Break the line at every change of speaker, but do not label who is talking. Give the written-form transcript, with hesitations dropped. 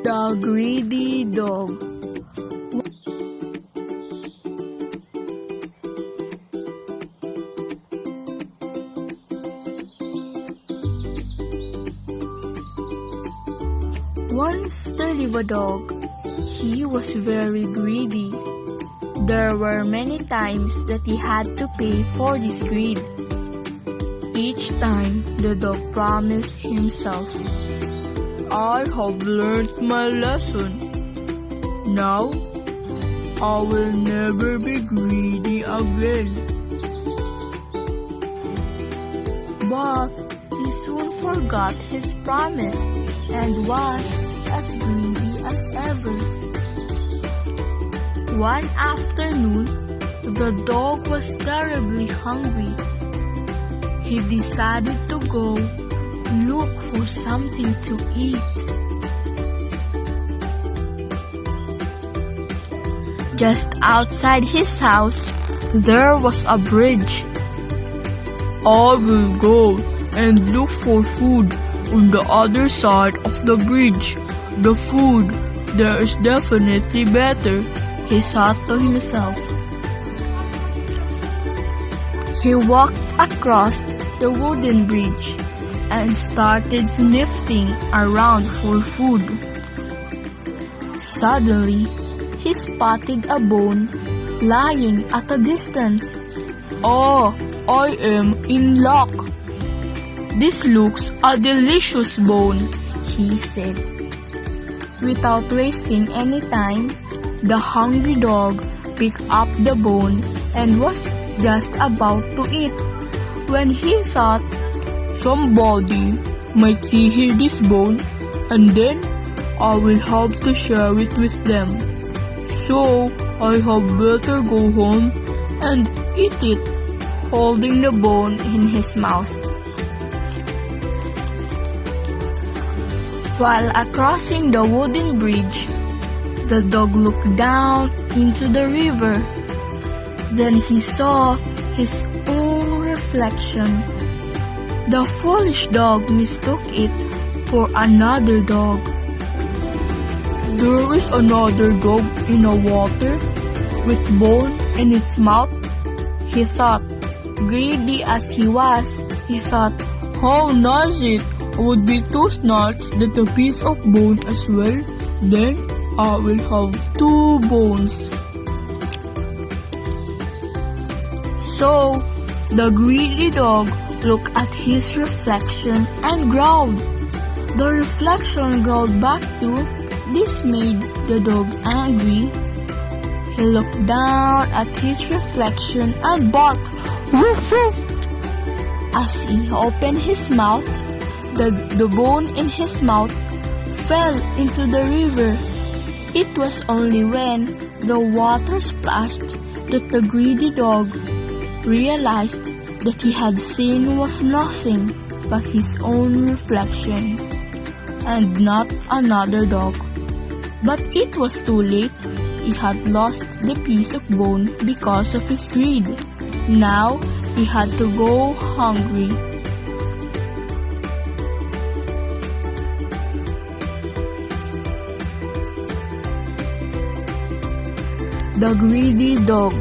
The greedy dog. Once there lived a dog. He was very greedy. There were many times that he had to pay for this greed. Each time the dog promised himself, "I have learned my lesson. Now I will never be greedy again." But he soon forgot his promise and was as greedy as ever. One afternoon, the dog was terribly hungry. He decided to go look for something to eat. Just outside his house, there was a bridge. "I will go and look for food on the other side of the bridge. The food there is definitely better," he thought to himself. He walked across the wooden bridge and started sniffing around for food. Suddenly, he spotted a bone lying at a distance. "Oh, I am in luck. This looks a delicious bone," he said. Without wasting any time, the hungry dog picked up the bone and was just about to eat when he thought, "Somebody might see this bone and then I will have to share it with them. So I had better go home and eat it," holding the bone in his mouth. While crossing the wooden bridge, the dog looked down into the river. Then he saw his own reflection. The foolish dog mistook it for another dog. "There is another dog in the water with bone in its mouth," he thought. Greedy as he was, he thought, "How nice it would be to snatch that a piece of bone as well. Then I will have 2 bones." So the greedy dog looked at his reflection and growled. The reflection growled back too. This made the dog angry. He looked down at his reflection and barked, "Woof woof!" As he opened his mouth, the bone in his mouth fell into the river. It was only when the water splashed that the greedy dog realized that he had seen was nothing but his own reflection and not another dog. But it was too late. He had lost the piece of bone because of his greed. Now he had to go hungry. The greedy dog.